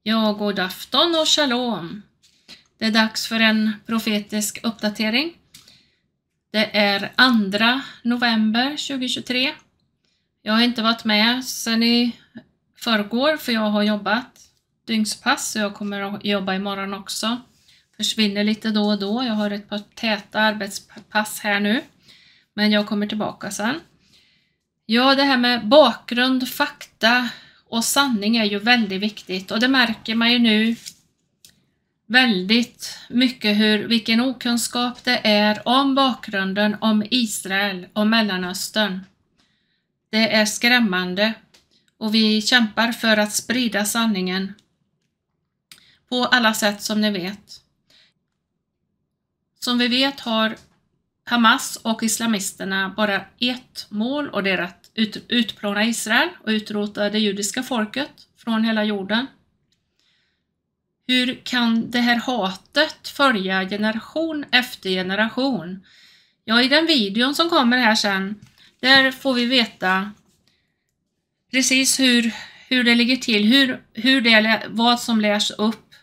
Ja, god afton och shalom. Det är dags för en profetisk uppdatering. Det är 2 november 2023. Jag har inte varit med sedan i förrgår för jag har jobbat dygnspass så jag kommer att jobba imorgon också. Försvinner lite då och då. Jag har ett par täta arbetspass här nu. Men jag kommer tillbaka sen. Ja, det här med bakgrund, fakta och sanning är ju väldigt viktigt. Och det märker man ju nu väldigt mycket vilken okunskap det är om bakgrunden, om Israel och Mellanöstern. Det är skrämmande. Och vi kämpar för att sprida sanningen på alla sätt som ni vet. Som vi vet har Hamas och islamisterna bara ett mål och det är att utplåna Israel och utrota det judiska folket från hela jorden. Hur kan det här hatet följa generation efter generation? Ja, i den videon som kommer här sen, där får vi veta precis hur det ligger till, vad som lärs upp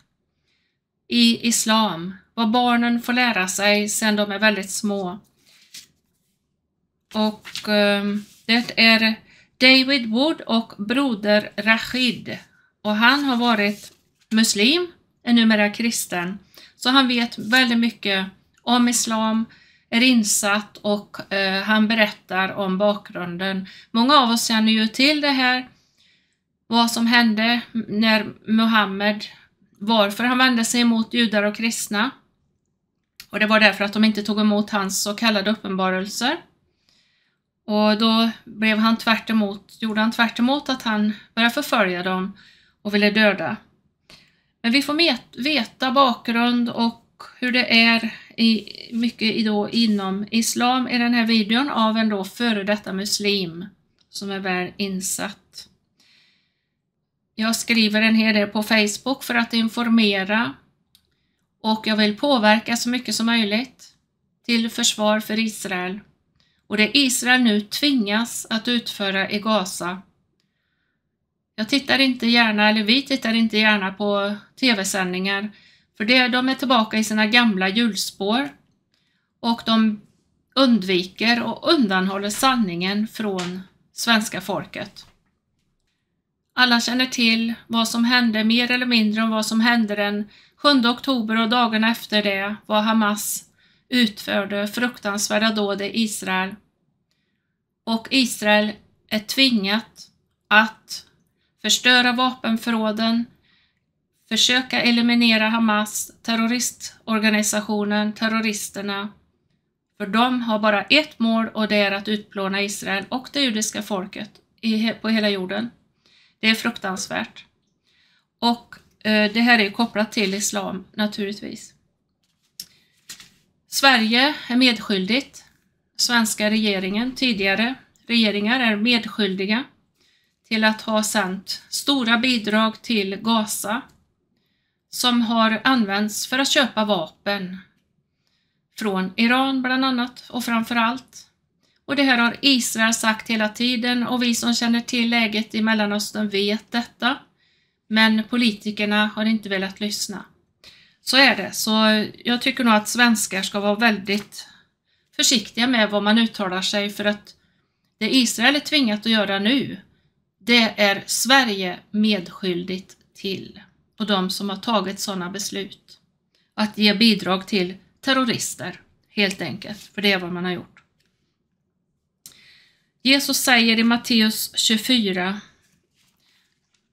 i islam. Vad barnen får lära sig sedan de är väldigt små. Och det är David Wood och broder Rashid. Och han har varit muslim, är numera kristen. Så han vet väldigt mycket om islam, är insatt och han berättar om bakgrunden. Många av oss känner ju till det här, vad som hände när Muhammed, varför han vände sig emot judar och kristna. Och det var därför att de inte tog emot hans så kallade uppenbarelser. Och då gjorde han tvärt emot att han började förfölja dem och ville döda. Men vi får veta bakgrund och hur det är mycket inom islam i den här videon av en före detta muslim som är väl insatt. Jag skriver en hel del på Facebook för att informera. Och jag vill påverka så mycket som möjligt till försvar för Israel. Och det Israel nu tvingas att utföra i Gaza. Vi tittar inte gärna på tv-sändningar. För de är tillbaka i sina gamla hjulspår. Och de undviker och undanhåller sanningen från svenska folket. Alla känner till vad som hände, mer eller mindre om vad som hände den 7 oktober och dagen efter det, vad Hamas utförde fruktansvärda dåd i Israel. Och Israel är tvingat att förstöra vapenförråden, försöka eliminera Hamas, terroristorganisationen, terroristerna. För de har bara ett mål och det är att utplåna Israel och det judiska folket på hela jorden. Det är fruktansvärt. Och det här är kopplat till islam naturligtvis. Sverige är medskyldigt. Svenska regeringen, tidigare regeringar är medskyldiga till att ha sänt stora bidrag till Gaza som har använts för att köpa vapen från Iran bland annat och framförallt. Och det här har Israel sagt hela tiden och vi som känner till läget i Mellanöstern vet detta. Men politikerna har inte velat lyssna. Så är det. Så jag tycker nog att svenskar ska vara väldigt försiktiga med vad man uttalar sig. För att det Israel är tvingat att göra nu, det är Sverige medskyldigt till. Och de som har tagit sådana beslut. Att ge bidrag till terrorister, helt enkelt. För det är vad man har gjort. Jesus säger i Matteus 24,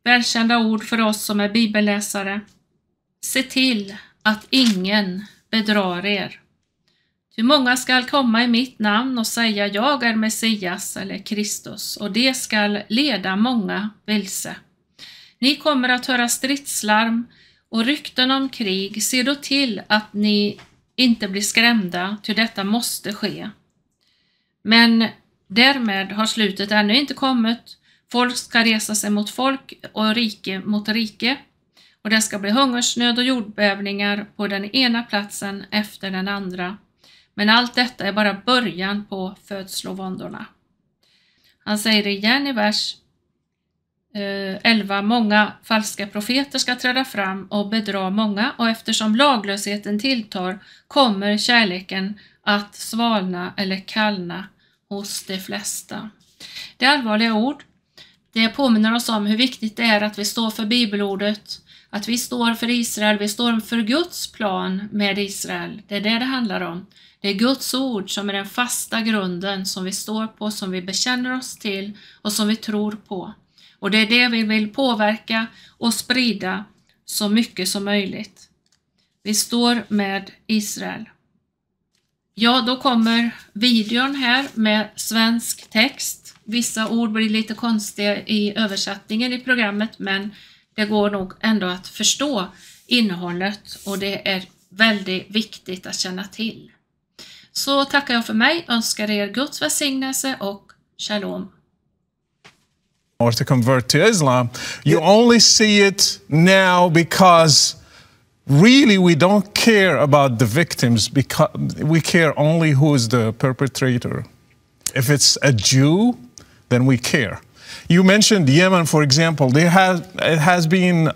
välkända ord för oss som är bibelläsare. Se till att ingen bedrar er. Ty många skall komma i mitt namn och säga jag är Messias eller Kristus och det skall leda många vilse. Ni kommer att höra stridslarm och rykten om krig. Se då till att ni inte blir skrämda, ty detta måste ske. Men därmed har slutet ännu inte kommit. Folk ska resa sig mot folk och rike mot rike. Och det ska bli hungersnöd och jordbävningar på den ena platsen efter den andra. Men allt detta är bara början på födslovåndorna. Han säger igen i vers 11, många falska profeter ska träda fram och bedra många, och eftersom laglösheten tilltar kommer kärleken att svalna eller kallna hos de flesta. Det är allvarliga ord. Det påminner oss om hur viktigt det är att vi står för bibelordet, att vi står för Israel, vi står för Guds plan med Israel. Det är det handlar om. Det är Guds ord som är den fasta grunden som vi står på, som vi bekänner oss till och som vi tror på. Och det är det vi vill påverka och sprida så mycket som möjligt. Vi står med Israel. Ja, då kommer videon här med svensk text. Vissa ord blir lite konstiga i översättningen i programmet, men det går nog ändå att förstå innehållet och det är väldigt viktigt att känna till. Så tackar jag för mig, önskar er Guds välsignelse och shalom. Or to convert to Islam, you only see it now because really we don't care about the victims, because we care only who is the perpetrator. If it's a Jew, then we care. You mentioned Yemen, for example. It has been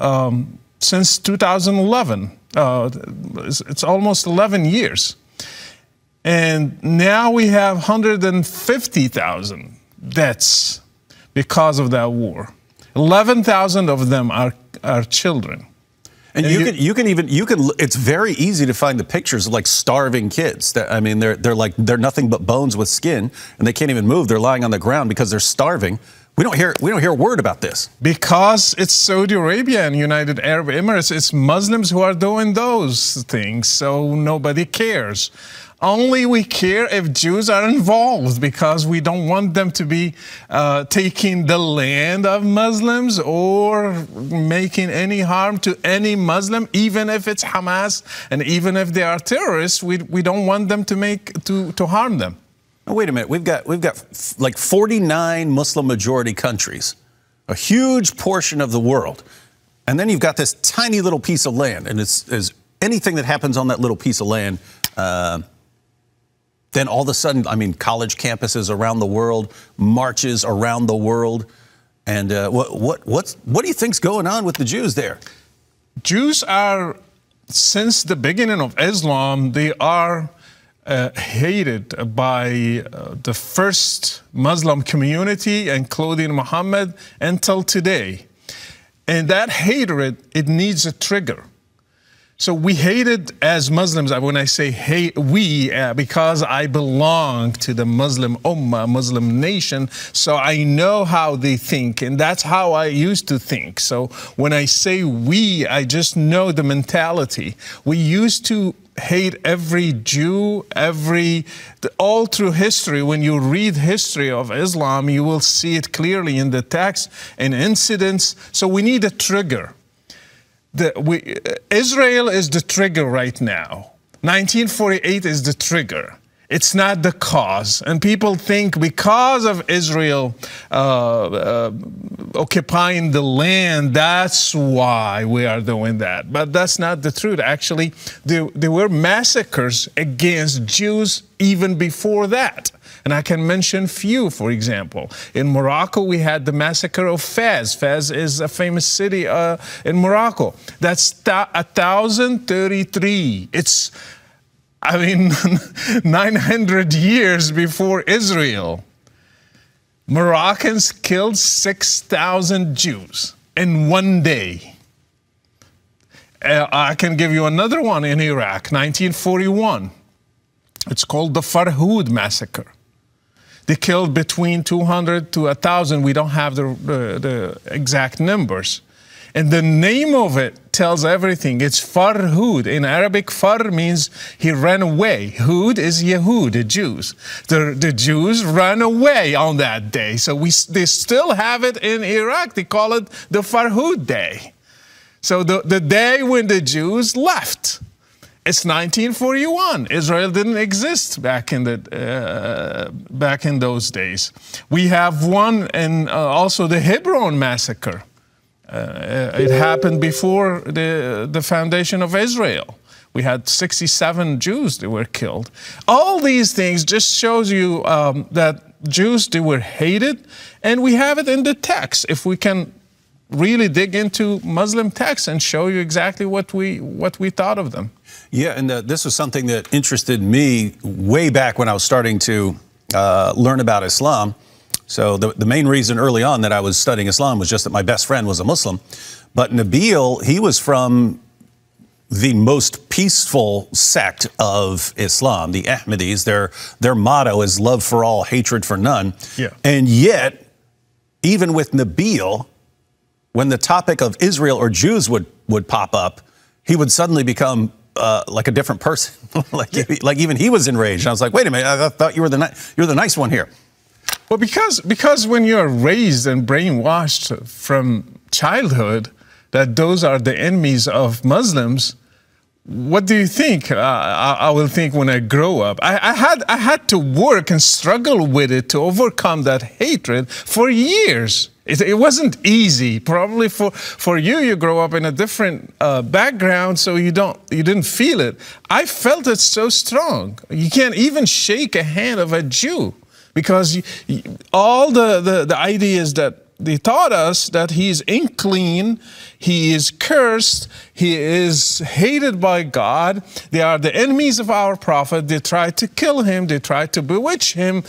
since 2011. It's almost 11 years. And now we have 150,000 deaths because of that war. 11,000 of them are children. And you can it's very easy to find the pictures of like starving kids. I mean, they're nothing but bones with skin, and they can't even move. They're lying on the ground because they're starving. We don't hear a word about this. Because it's Saudi Arabia and United Arab Emirates, it's Muslims who are doing those things, so nobody cares. Only we care if Jews are involved, because we don't want them to be taking the land of Muslims or making any harm to any Muslim, even if it's Hamas and even if they are terrorists. We don't want them to harm them. Now, wait a minute. We've got like 49 Muslim majority countries, a huge portion of the world, and then you've got this tiny little piece of land, and it's anything that happens on that little piece of land. Then all of a sudden, I mean, college campuses around the world, marches around the world, and what do you think's going on with the Jews there? Jews are, since the beginning of Islam, they are hated by the first Muslim community, including Muhammad, until today. And that hatred, it needs a trigger. So we hated as Muslims, when I say hate, because I belong to the Muslim Ummah, Muslim nation, so I know how they think, and that's how I used to think. So when I say we, I just know the mentality. We used to hate every Jew, all through history. When you read history of Islam, you will see it clearly in the text and incidents. So we need a trigger. Israel is the trigger right now. 1948 is the trigger. It's not the cause. And people think because of Israel occupying the land, that's why we are doing that. But that's not the truth. Actually, there were massacres against Jews even before that. And I can mention few, for example. In Morocco, we had the massacre of Fez. Fez is a famous city in Morocco. That's 1033. It's, 900 years before Israel. Moroccans killed 6,000 Jews in one day. I can give you another one in Iraq, 1941. It's called the Farhud massacre. They killed between 200 to 1,000. We don't have the exact numbers. And the name of it tells everything. It's Farhud. In Arabic, Far means he ran away. Hud is Yehud, the Jews. The Jews ran away on that day. So they still have it in Iraq. They call it the Farhud Day. So the day when the Jews left. It's 1941. Israel didn't exist back in those days. We have one, and also the Hebron massacre. It happened before the foundation of Israel. We had 67 Jews that were killed. All these things just shows you that Jews, they were hated, and we have it in the text. If we can really dig into Muslim texts and show you exactly what we thought of them. Yeah, and this was something that interested me way back when I was starting to learn about Islam. So the main reason early on that I was studying Islam was just that my best friend was a Muslim. But Nabil, he was from the most peaceful sect of Islam, the Ahmadis. Their motto is love for all, hatred for none. Yeah. And yet, even with Nabil, when the topic of Israel or Jews would pop up, he would suddenly become like a different person. like even he was enraged. And I was like, wait a minute, I thought you were the nice one here. Well, because when you're raised and brainwashed from childhood that those are the enemies of Muslims, what do you think I will think when I grow up? I had to work and struggle with it to overcome that hatred for years. It wasn't easy. Probably for you, you grow up in a different background, so you didn't feel it. I felt it so strong. You can't even shake a hand of a Jew because all the ideas that they taught us that he's unclean, he is cursed, he is hated by God, they are the enemies of our prophet, they tried to kill him, they tried to bewitch him.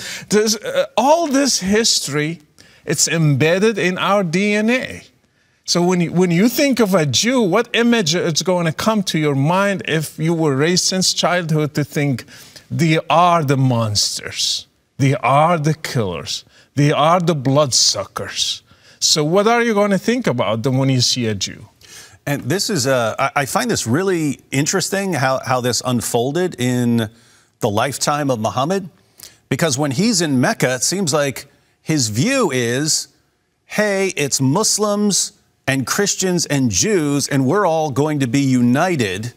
All this history, it's embedded in our DNA. So when you think of a Jew, what image is going to come to your mind if you were raised since childhood to think they are the monsters, they are the killers, they are the bloodsuckers. So what are you going to think about them when you see a Jew? And this is, I find this really interesting how this unfolded in the lifetime of Muhammad. Because when he's in Mecca, it seems like his view is, hey, it's Muslims and Christians and Jews, and we're all going to be united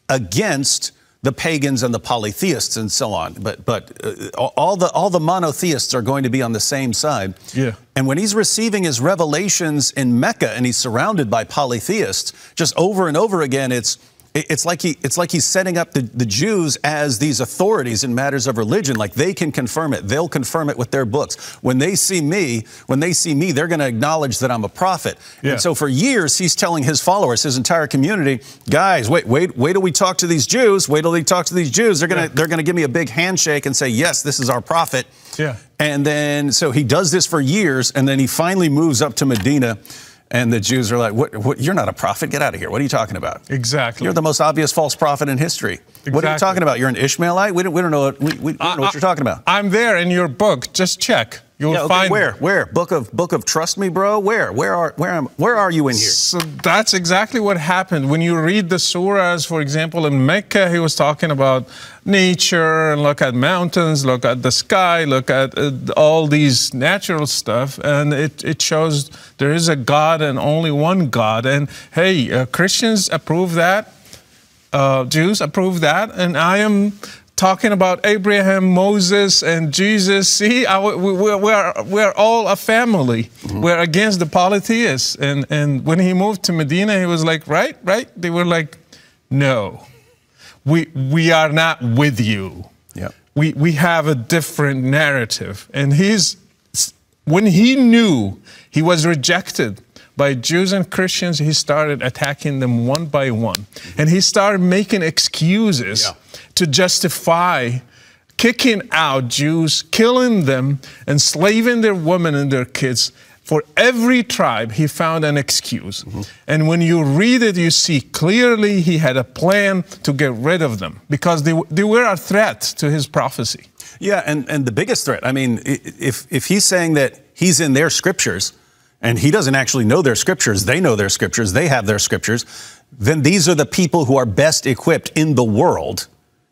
against the pagans and the polytheists and so on. But all the monotheists are going to be on the same side. Yeah. And when he's receiving his revelations in Mecca and he's surrounded by polytheists, just over and over again, it's like he's setting up the Jews as these authorities in matters of religion. Like they can confirm it. They'll confirm it with their books. When they see me, they're going to acknowledge that I'm a prophet. Yeah. And so for years, he's telling his followers, his entire community, guys, wait till we talk to these Jews. Wait till they talk to these Jews. They're gonna give me a big handshake and say, yes, this is our prophet. Yeah. And then so he does this for years, and then he finally moves up to Medina. And the Jews are like, what, you're not a prophet. Get out of here. What are you talking about? Exactly. You're the most obvious false prophet in history. Exactly. What are you talking about? You're an Ishmaelite? We don't know what you're talking about. I'm there in your book. Just check. You'll find where? Book of Trust Me, bro? Where are you in here? So that's exactly what happened. When you read the surahs, for example, in Mecca, he was talking about nature, and look at mountains, look at the sky, look at all these natural stuff, and it shows there is a God and only one God. And hey, Christians approve that, Jews approve that, and I am talking about Abraham, Moses, and Jesus. See, we're all a family. Mm-hmm. We're against the polytheists. And when he moved to Medina, he was like, right? They were like, no, we are not with you. Yeah. We have a different narrative. And when he knew he was rejected by Jews and Christians, he started attacking them one by one. And he started making excuses to justify kicking out Jews, killing them, enslaving their women and their kids. For every tribe, he found an excuse. Mm-hmm. And when you read it, you see clearly he had a plan to get rid of them because they were a threat to his prophecy. Yeah, and the biggest threat, I mean, if he's saying that he's in their scriptures, and he doesn't actually know their scriptures, they know their scriptures, they have their scriptures, then these are the people who are best equipped in the world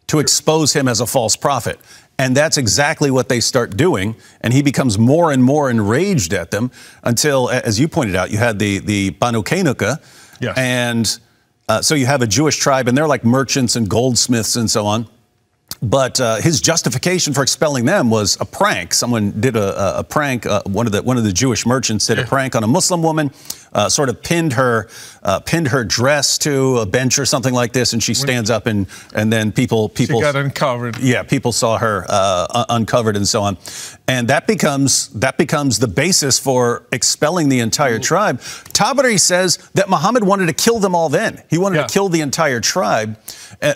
to expose him as a false prophet. And that's exactly what they start doing. And he becomes more and more enraged at them until, as you pointed out, you had the Banu Qaynuqa. Yes. And so you have a Jewish tribe, and they're like merchants and goldsmiths and so on. But his justification for expelling them was a prank. Someone did a prank. One of the Jewish merchants did a prank on a Muslim woman. sort of pinned her dress to a bench or something like this, and she stands up, and then people she got uncovered. Yeah, people saw her uncovered and so on, and that becomes the basis for expelling the entire tribe. Tabari says that Muhammad wanted to kill them all. Then he wanted to kill the entire tribe,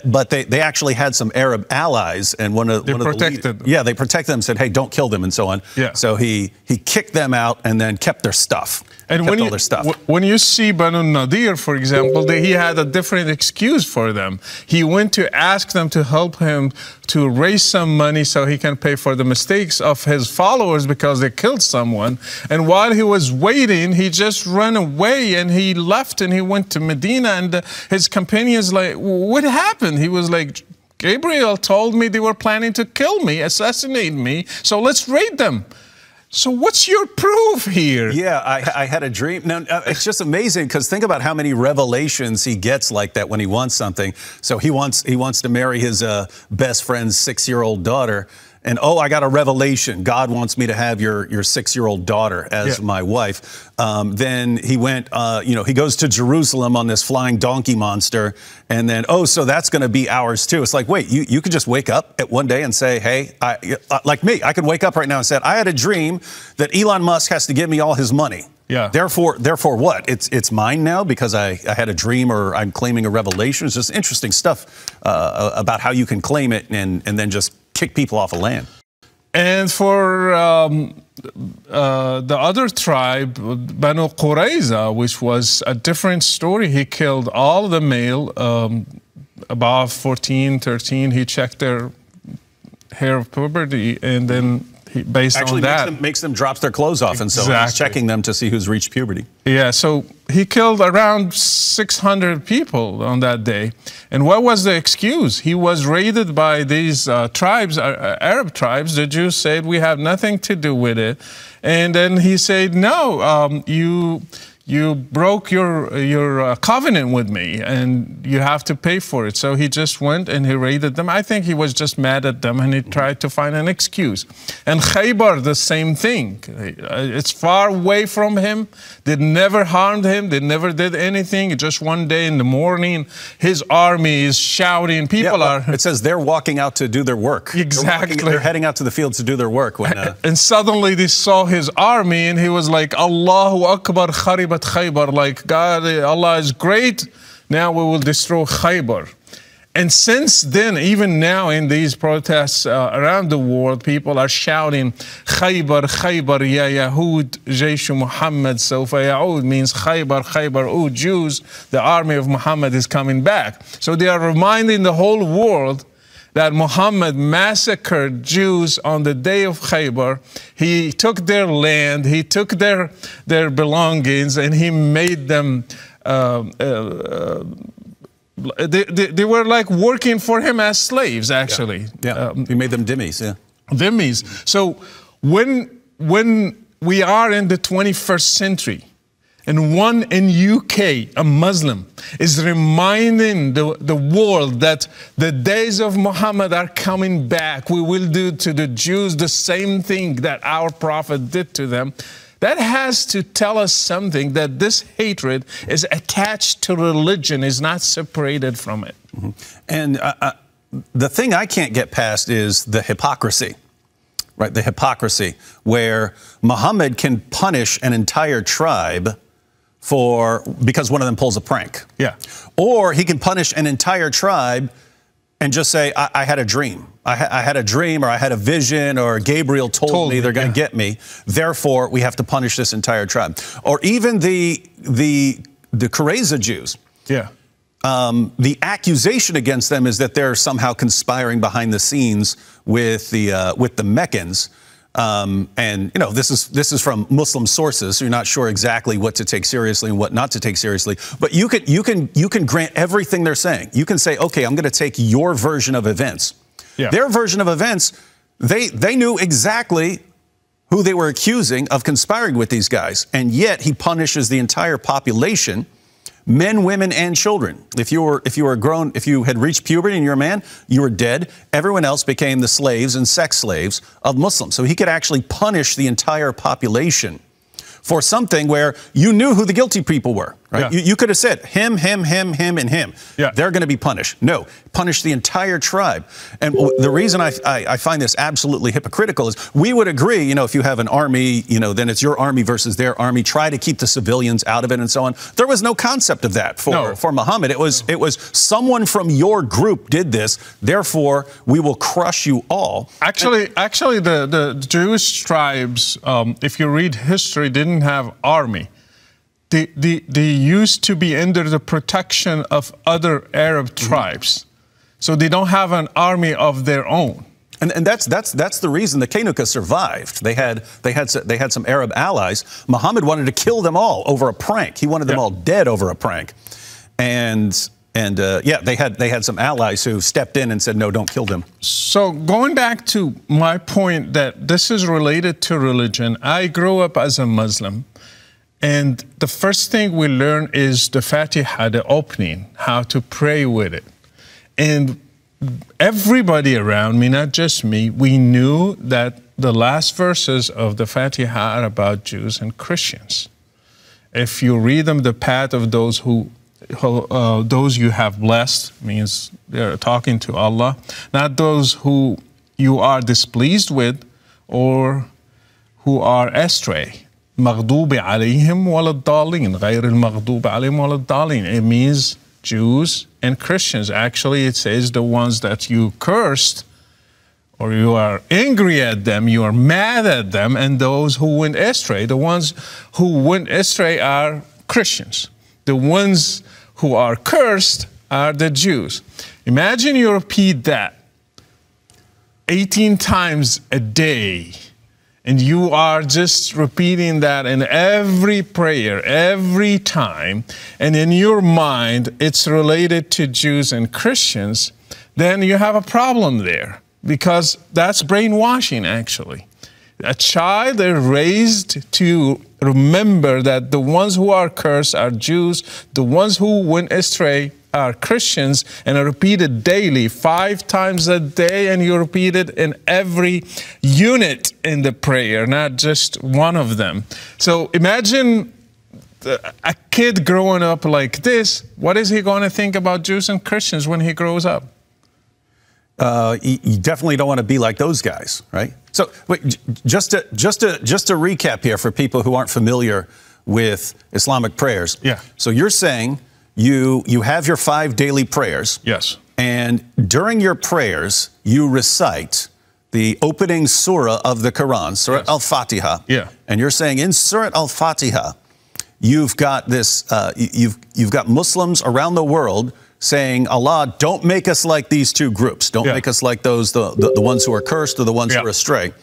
but they actually had some Arab allies, and they protected them. Yeah, they protected them, said, hey, don't kill them, and so on. Yeah. So he kicked them out and then kept their stuff. And when you see Banu Nadir, for example, he had a different excuse for them. He went to ask them to help him to raise some money so he can pay for the mistakes of his followers because they killed someone. And while he was waiting, he just ran away and he left and he went to Medina, and his companions like, what happened? He was like, Gabriel told me they were planning to kill me, assassinate me, so let's raid them. So what's your proof here? Yeah, I had a dream. No, it's just amazing because think about how many revelations he gets like that when he wants something. So he wants to marry his best friend's 6-year-old daughter. And, oh, I got a revelation. God wants me to have your 6-year-old daughter as my wife. Then he went, he goes to Jerusalem on this flying donkey monster. And then, oh, so that's going to be ours, too. It's like, wait, you could just wake up at one day and say, hey, like me, I could wake up right now and say, I had a dream that Elon Musk has to give me all his money. Yeah. Therefore what? It's mine now because I had a dream or I'm claiming a revelation. It's just interesting stuff about how you can claim it and then just kick people off of land. And for the other tribe, Banu Qurayza, which was a different story, he killed all the male above 14, 13. He checked their hair of puberty, and then based on that, makes them drop their clothes off, and so he's checking them to see who's reached puberty. Yeah, so he killed around 600 people on that day. And what was the excuse? He was raided by these tribes, Arab tribes. The Jews said, we have nothing to do with it. And then he said, no, you broke your covenant with me, and you have to pay for it. So he just went and he raided them. I think he was just mad at them, and he tried to find an excuse. And Khaybar, the same thing. It's far away from him. They never harmed him. They never did anything. Just one day in the morning, his army is shouting. People are... It says they're walking out to do their work. Exactly. They're heading out to the fields to do their work. When, and suddenly they saw his army, and he was like, Allahu Akbar, Kharibat Khaybar, like, God, Allah is great. Now we will destroy Khaybar. And since then, even now in these protests around the world, people are shouting, Khaybar, Khaybar, ya Yahud, Jayshu Muhammad, Sawfa Ya'ud, means Khaybar, Khaybar, oh Jews, the army of Muhammad is coming back. So they are reminding the whole world that Muhammad massacred Jews on the day of Khaybar. He took their land, he took their belongings, and he made them, they were like working for him as slaves, actually. Yeah, he made them dhimmis, yeah. Dhimmis. So when we are in the 21st century, and one in UK, a Muslim, is reminding the world that the days of Muhammad are coming back. We will do to the Jews the same thing that our prophet did to them. That has to tell us something, that this hatred is attached to religion, is not separated from it. Mm-hmm. And the thing I can't get past is the hypocrisy. Right, the hypocrisy, where Muhammad can punish an entire tribe because one of them pulls a prank. Yeah. Or he can punish an entire tribe and just say, I had a dream. I had a dream, or I had a vision, or Gabriel told me they're going to get me. Therefore, we have to punish this entire tribe. Or even the Qurayza Jews. Yeah. The accusation against them is that they're somehow conspiring behind the scenes with the Meccans. And you know, this is from Muslim sources, so you're not sure exactly what to take seriously and what not to take seriously. But you can grant everything they're saying. You can say, okay, I'm going to take your version of events. Yeah. Their version of events, they knew exactly who they were accusing of conspiring with these guys, and yet he punishes the entire population. Men, women, and children. If you had reached puberty and you're a man, you were dead. Everyone else became the slaves and sex slaves of Muslims. So he could actually punish the entire population for something where you knew who the guilty people were, right? Yeah. You could have said him, and him. Yeah. They're going to be punished. No, punish the entire tribe. And the reason I find this absolutely hypocritical is we would agree, you know, if you have an army, you know, then it's your army versus their army. Try to keep the civilians out of it and so on. There was no concept of that for Muhammad. It was someone from your group did this, therefore we will crush you all. Actually, the Jewish tribes, if you read history, didn't have army. They used to be under the protection of other Arab tribes, so they don't have an army of their own. And that's the reason the Kenuka survived. They had some Arab allies. Muhammad wanted to kill them all over a prank. He wanted them all dead over a prank, and yeah, they had some allies who stepped in and said, no, don't kill them. So going back to my point that this is related to religion, I grew up as a Muslim, and the first thing we learn is the Fatiha, the opening, how to pray with it. And everybody around me, not just me, we knew that the last verses of the Fatiha are about Jews and Christians. If you read them, the path of those those you have blessed, means they're talking to Allah, not those who you are displeased with or who are astray. مغضوب عليهم ولا الضالين غير المغضوب عليهم ولا الضالين. It means Jews and Christians. Actually, it says the ones that you cursed or you are angry at them, you are mad at them, and those who went astray. The ones who went astray are Christians. The ones who are cursed are the Jews. Imagine you repeat that 18 times a day, and you are just repeating that in every prayer, every time, and in your mind it's related to Jews and Christians, then you have a problem there, because that's brainwashing, actually. A child is raised to remember that the ones who are cursed are Jews, the ones who went astray are Christians, and are repeated daily, 5 times a day, and you repeat it in every unit in the prayer, not just one of them. So imagine a kid growing up like this. What is he going to think about Jews and Christians when he grows up? You definitely don't want to be like those guys, right? So wait, just to recap here for people who aren't familiar with Islamic prayers. Yeah. So you're saying you have your 5 daily prayers. Yes. And during your prayers, you recite the opening surah of the Quran, Surah Al-Fatiha. Yeah. And you're saying in Surah Al-Fatiha, you've got this, you've got Muslims around the world saying, Allah, don't make us like these 2 groups. Don't make us like those, the ones who are cursed or the ones who are astray.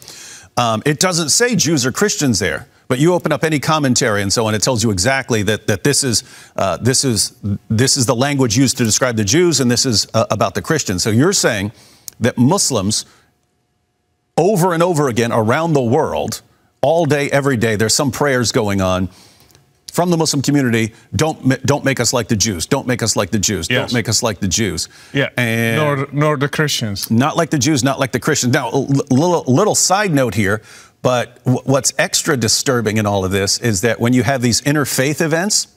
It doesn't say Jews or Christians there, but you open up any commentary and so on, it tells you exactly that this is the language used to describe the Jews, and this is about the Christians. So you're saying that Muslims over and over again around the world, all day, every day, there's some prayers going on from the Muslim community. Don't make us like the Jews. Don't make us like the Jews. Yes. Don't make us like the Jews. Yeah. And nor the Christians. Not like the Jews, not like the Christians. Now, a little side note here, but what's extra disturbing in all of this is that when you have these interfaith events,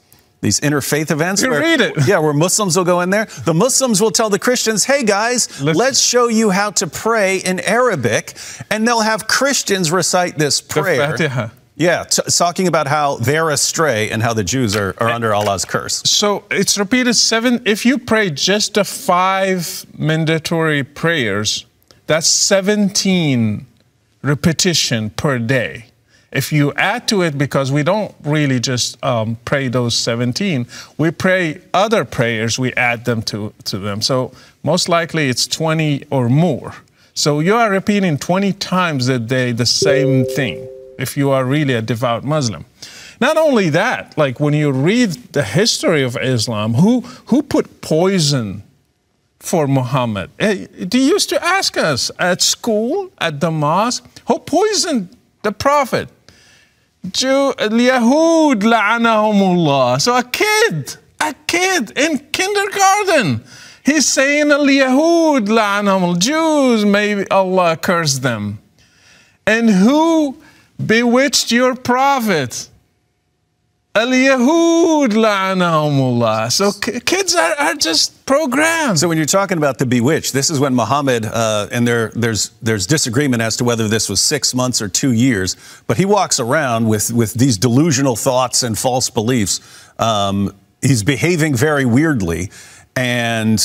where Muslims will go in there, the Muslims will tell the Christians, hey guys, let's show you how to pray in Arabic, and they'll have Christians recite this prayer. The Fatiha. Yeah, talking about how they're astray and how the Jews are under Allah's curse. So it's repeated 7. If you pray just the 5 mandatory prayers, that's 17 repetition per day. If you add to it, because we don't really just pray those 17, we pray other prayers, we add them to them. So most likely it's 20 or more. So you are repeating 20 times a day the same thing, if you are really a devout Muslim. Not only that, like when you read the history of Islam, who put poison for Muhammad? They used to ask us at school, at the mosque, who poisoned the Prophet? Yahud la'anahumullah. So a kid in kindergarten, he's saying Yahud la'anahumullah, Jews, maybe Allah cursed them. And who bewitched your prophet? Al-Yahud la'anahumullah. So kids are just programmed. So when you're talking about the bewitched, this is when Muhammad, and there's disagreement as to whether this was 6 months or 2 years, but he walks around with these delusional thoughts and false beliefs. He's behaving very weirdly, and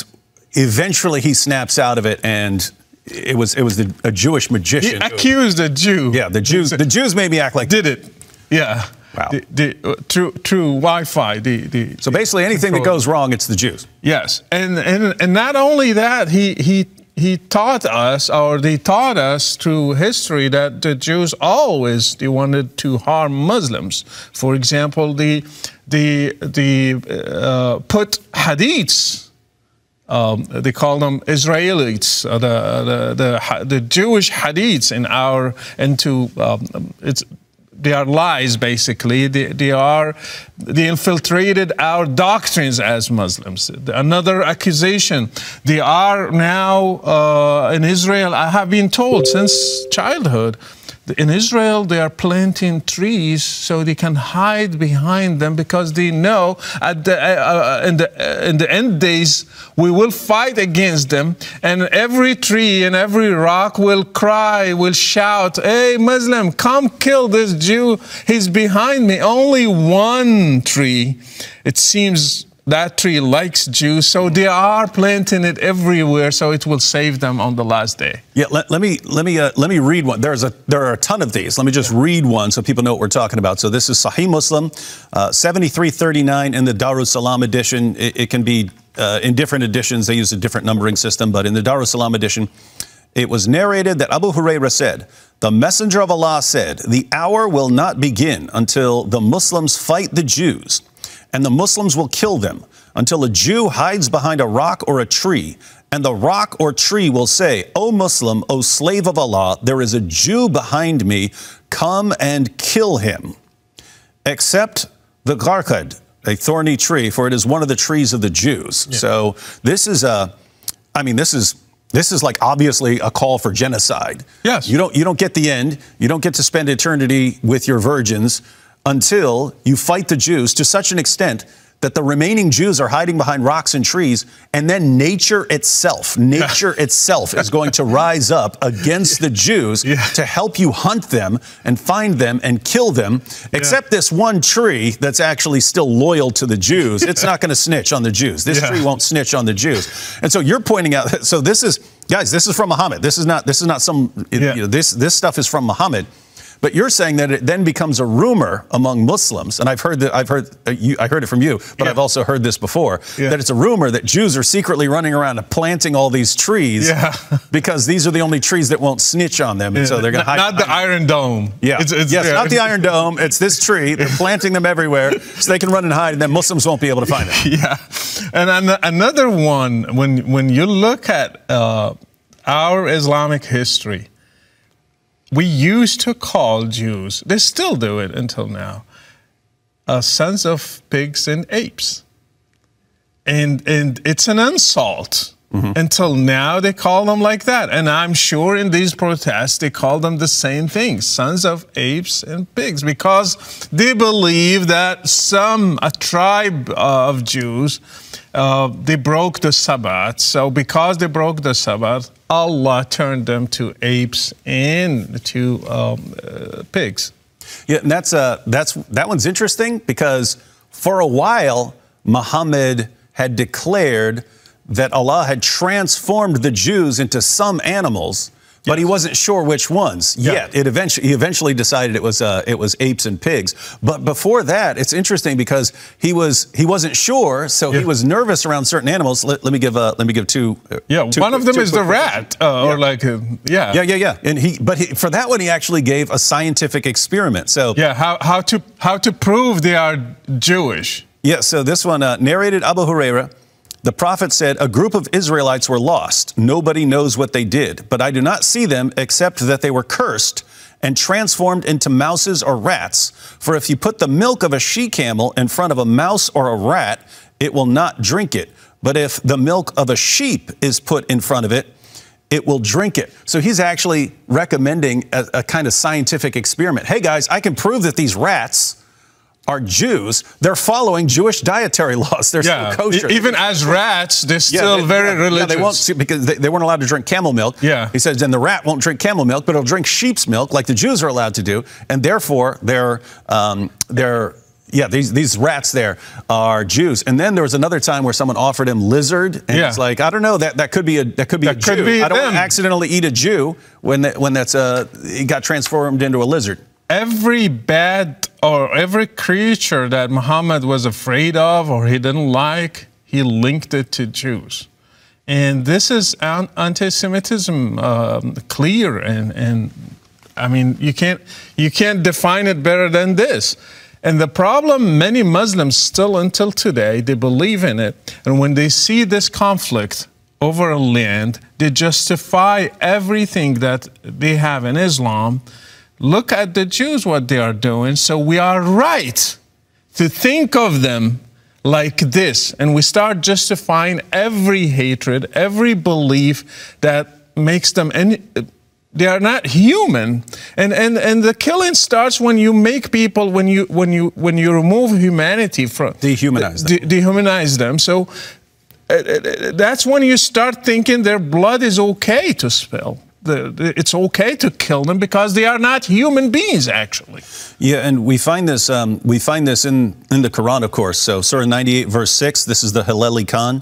eventually he snaps out of it, and it was a Jewish magician. He accused a Jew. Yeah, the Jews made me act like did it. Yeah. Wow. Through Wi-Fi. So basically, anything that goes wrong, it's the Jews. Yes, and not only that, he taught us, or they taught us through history, that the Jews always they wanted to harm Muslims. For example, they put hadiths. They call them Israelites, the Jewish hadiths they are lies, basically. They infiltrated our doctrines as Muslims. Another accusation, they are now in Israel, I have been told since childhood, in Israel they are planting trees so they can hide behind them, because they know in the end days we will fight against them, and every tree and every rock will cry, will shout, "Hey Muslim, come kill this Jew, he's behind me." Only one tree, it seems, that tree likes Jews, so they are planting it everywhere, so it will save them on the last day. Yeah, let me read one. There are a ton of these. Let me just read one so people know what we're talking about. So this is Sahih Muslim, 7339 in the Darus Salam edition. It can be in different editions. They use a different numbering system, but in the Darus Salam edition, it was narrated that Abu Hurairah said, "The Messenger of Allah said, the hour will not begin until the Muslims fight the Jews, and the Muslims will kill them, until a Jew hides behind a rock or a tree, and the rock or tree will say, 'O Muslim, O slave of Allah, there is a Jew behind me, come and kill him.' Except the gharqad, a thorny tree, for it is one of the trees of the Jews." Yeah. So this is this is like obviously a call for genocide. Yes. You don't get the end. You don't get to spend eternity with your virgins until you fight the Jews to such an extent that the remaining Jews are hiding behind rocks and trees, and then nature itself is going to rise up against the Jews to help you hunt them and find them and kill them, except this one tree that's actually still loyal to the Jews. It's not going to snitch on the Jews. This tree won't snitch on the Jews. And so you're pointing out, so this is, guys, this is from Muhammad. This is not some, you know, this stuff is from Muhammad. But you're saying that it then becomes a rumor among Muslims, and I heard it from you, but I've also heard this before, that it's a rumor that Jews are secretly running around and planting all these trees because these are the only trees that won't snitch on them, and so they're going to hide. Not the Iron Dome. Yeah, not the Iron Dome. It's this tree. They're planting them everywhere so they can run and hide, and then Muslims won't be able to find them. Yeah, and another one, when you look at our Islamic history, we used to call Jews, they still do it until now, sons of pigs and apes. And it's an insult. Until now, they call them like that. And I'm sure in these protests, they call them the same thing, sons of apes and pigs, because they believe that a tribe of Jews, they broke the Sabbath. So because they broke the Sabbath, Allah turned them to apes and to pigs. Yeah, and that one's interesting, because for a while, Muhammad had declared that Allah had transformed the Jews into some animals, but he wasn't sure which ones yet. He eventually decided it was apes and pigs. But before that, it's interesting because he wasn't sure, so he was nervous around certain animals. Let me give two. One of them is the rat, or like And for that one, he actually gave a scientific experiment. So how to prove they are Jewish? Yeah. So this one narrated Abu Hurairah. The prophet said, "A group of Israelites were lost. Nobody knows what they did, but I do not see them except that they were cursed and transformed into mouses or rats. For if you put the milk of a she-camel in front of a mouse or a rat, it will not drink it. But if the milk of a sheep is put in front of it, it will drink it." So he's actually recommending a kind of scientific experiment. Hey guys, I can prove that these rats are Jews. They're following Jewish dietary laws. They're still kosher. Even as rats, they're still very religious. Yeah, they won't, because they weren't allowed to drink camel milk. Yeah. He says, and the rat won't drink camel milk, but it'll drink sheep's milk like the Jews are allowed to do. And therefore, these rats there are Jews. And then there was another time where someone offered him lizard, and it's like, I don't know, that could be a Jew. I don't want to accidentally eat a Jew when he got transformed into a lizard. Every bad or every creature that Muhammad was afraid of or he didn't like, he linked it to Jews. And this is anti-Semitism clear, and I mean, you can't define it better than this. And the problem, many Muslims still until today, they believe in it, and when they see this conflict over a land, they justify everything that they have in Islam. Look at the Jews, what they are doing. So we are right to think of them like this. And we start justifying every hatred, every belief that makes them, they are not human. And the killing starts when you make people, when you remove humanity from, dehumanize them. So that's when you start thinking their blood is okay to spill. It's okay to kill them because they are not human beings, actually. Yeah, and we find this in the Quran, of course. So Surah 98, verse 6, this is the Haleli Khan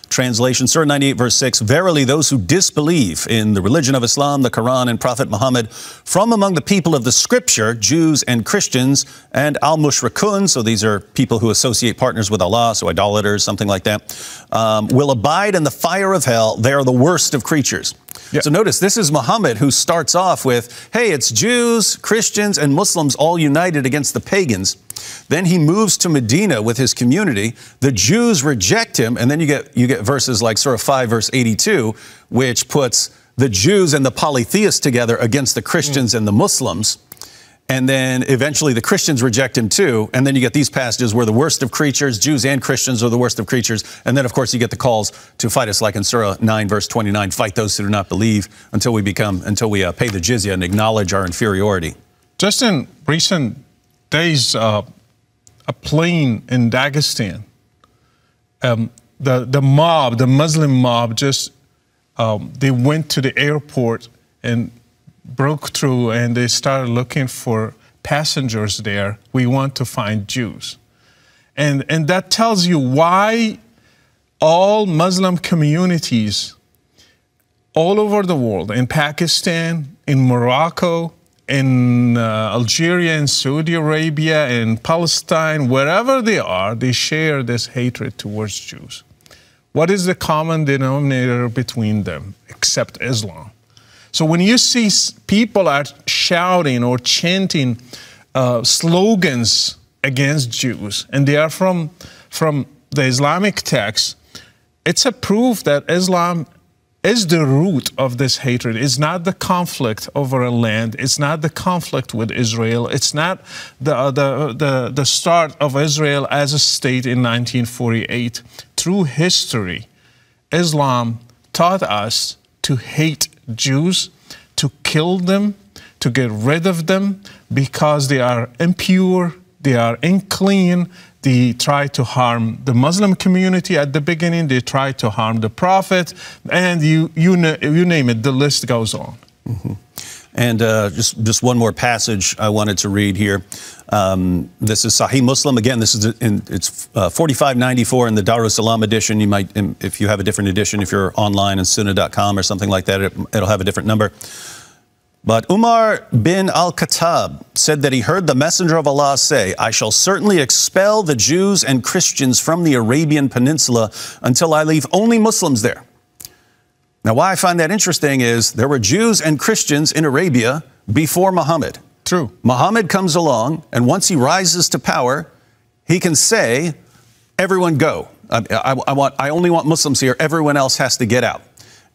translation. Surah 98, verse 6, verily those who disbelieve in the religion of Islam, the Quran, and Prophet Muhammad from among the people of the Scripture, Jews and Christians, and al-mushrikun, so these are people who associate partners with Allah, so idolaters, something like that, will abide in the fire of hell. They are the worst of creatures. Yeah. So notice, this is Muhammad who starts off with, hey, it's Jews, Christians, and Muslims all united against the pagans. Then he moves to Medina with his community. The Jews reject him, and then you get verses like Surah 5, verse 82, which puts the Jews and the polytheists together against the Christians and the Muslims. And then eventually the Christians reject him too. And then you get these passages where the worst of creatures, Jews and Christians are the worst of creatures. And then, of course, you get the calls to fight us, like in Surah 9, verse 29, fight those who do not believe until we pay the jizya and acknowledge our inferiority. Just in recent days, a plane in Dagestan, the Muslim mob, they went to the airport and broke through, and they started looking for passengers there. We want to find Jews. And that tells you why all Muslim communities all over the world, in Pakistan, in Morocco, in Algeria, in Saudi Arabia, in Palestine, wherever they are, they share this hatred towards Jews. What is the common denominator between them, except Islam? So when you see people are shouting or chanting slogans against Jews, and they are from the Islamic text, it's a proof that Islam is the root of this hatred. It's not the conflict over a land. It's not the conflict with Israel. It's not the start of Israel as a state in 1948. Through history, Islam taught us to hate Jews, to kill them, to get rid of them because they are impure, they are unclean. They try to harm the Muslim community at the beginning. They try to harm the Prophet, and you name it. The list goes on. Mm-hmm. And just one more passage I wanted to read here. This is Sahih Muslim. Again, this is it's 4594 in the Darus Salam edition. You might, if you have a different edition, if you're online on sunnah.com or something like that, it'll have a different number. But Umar bin al-Khattab said that he heard the Messenger of Allah say, I shall certainly expel the Jews and Christians from the Arabian Peninsula until I leave only Muslims there. Now, why I find that interesting is there were Jews and Christians in Arabia before Muhammad. True. Muhammad comes along, and once he rises to power, he can say, everyone go. I only want Muslims here. Everyone else has to get out.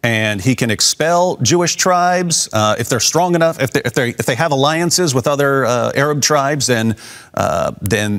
And he can expel Jewish tribes if they're strong enough. If they have alliances with other Arab tribes, then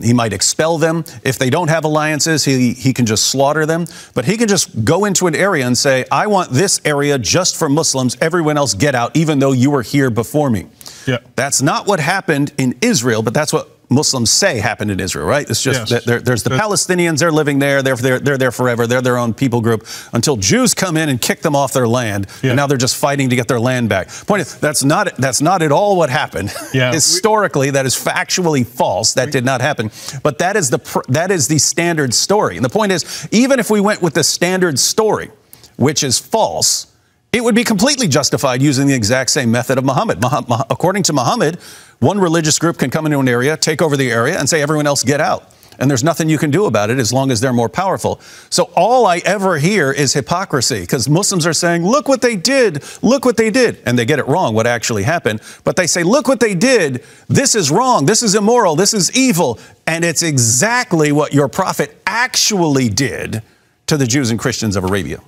he might expel them. If they don't have alliances, he can just slaughter them. But he can just go into an area and say, I want this area just for Muslims. Everyone else get out, even though you were here before me. Yeah. That's not what happened in Israel, but that's what Muslims say happened in Israel, right? It's just Yes. that there's the Palestinians, they're living there, they're there forever, they're their own people group, until Jews come in and kick them off their land, and now they're just fighting to get their land back. Point is, that's not at all what happened. Historically, that is factually false. That did not happen. But that is the standard story. And the point is, even if we went with the standard story, which is false, it would be completely justified using the exact same method of Muhammad. According to Muhammad, one religious group can come into an area, take over the area, and say, everyone else get out. And there's nothing you can do about it as long as they're more powerful. So all I ever hear is hypocrisy, because Muslims are saying, look what they did, look what they did. And they get it wrong, what actually happened. But they say, look what they did. This is wrong. This is immoral. This is evil. And it's exactly what your prophet actually did to the Jews and Christians of Arabia.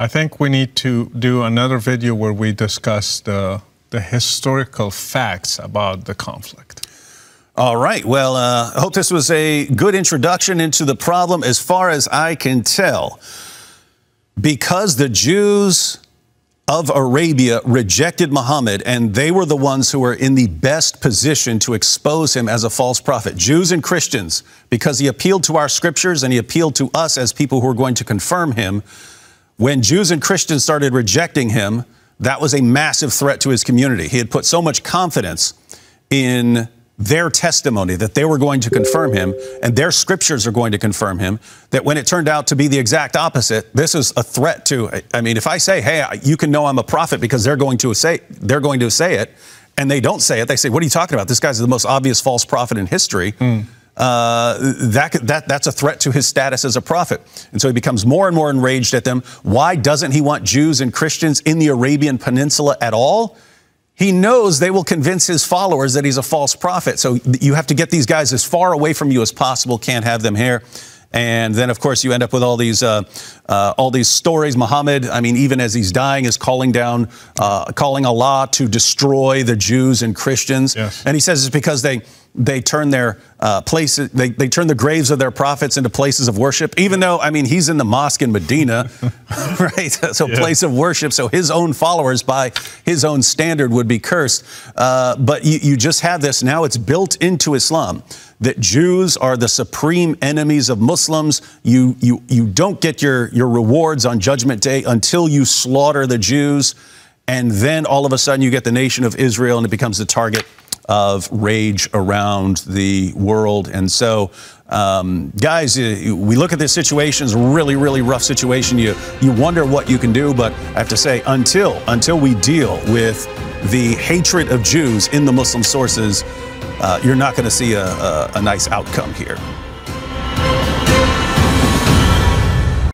I think we need to do another video where we discuss the historical facts about the conflict. All right. Well, I hope this was a good introduction into the problem. As far as I can tell, because the Jews of Arabia rejected Muhammad, and they were the ones who were in the best position to expose him as a false prophet. Jews and Christians, because he appealed to our scriptures and he appealed to us as people who are going to confirm him. When Jews and Christians started rejecting him, that was a massive threat to his community. He had put so much confidence in their testimony that they were going to confirm him, and their scriptures are going to confirm him, that when it turned out to be the exact opposite, this is a threat to, I mean, if I say, hey, you can know I'm a prophet because they're going to say it, and they don't say it, they say, what are you talking about? This guy's the most obvious false prophet in history. That's a threat to his status as a prophet. And so he becomes more and more enraged at them. Why doesn't he want Jews and Christians in the Arabian Peninsula at all? He knows they will convince his followers that he's a false prophet. So you have to get these guys as far away from you as possible. Can't have them here. And then, of course, you end up with all these stories. Muhammad, I mean, even as he's dying, is calling Allah to destroy the Jews and Christians. Yes. And he says it's because they turn their places, they turn the graves of their prophets into places of worship, even though, I mean, he's in the mosque in Medina, right? So place of worship. So his own followers, by his own standard, would be cursed. But you just have this. Now it's built into Islam that Jews are the supreme enemies of Muslims. You don't get your rewards on Judgment Day until you slaughter the Jews. And then all of a sudden you get the nation of Israel, and it becomes the target of rage around the world. And so, guys, we look at this situation as a really, really rough situation. You wonder what you can do, but I have to say, until we deal with the hatred of Jews in the Muslim sources, you're not going to see a nice outcome here.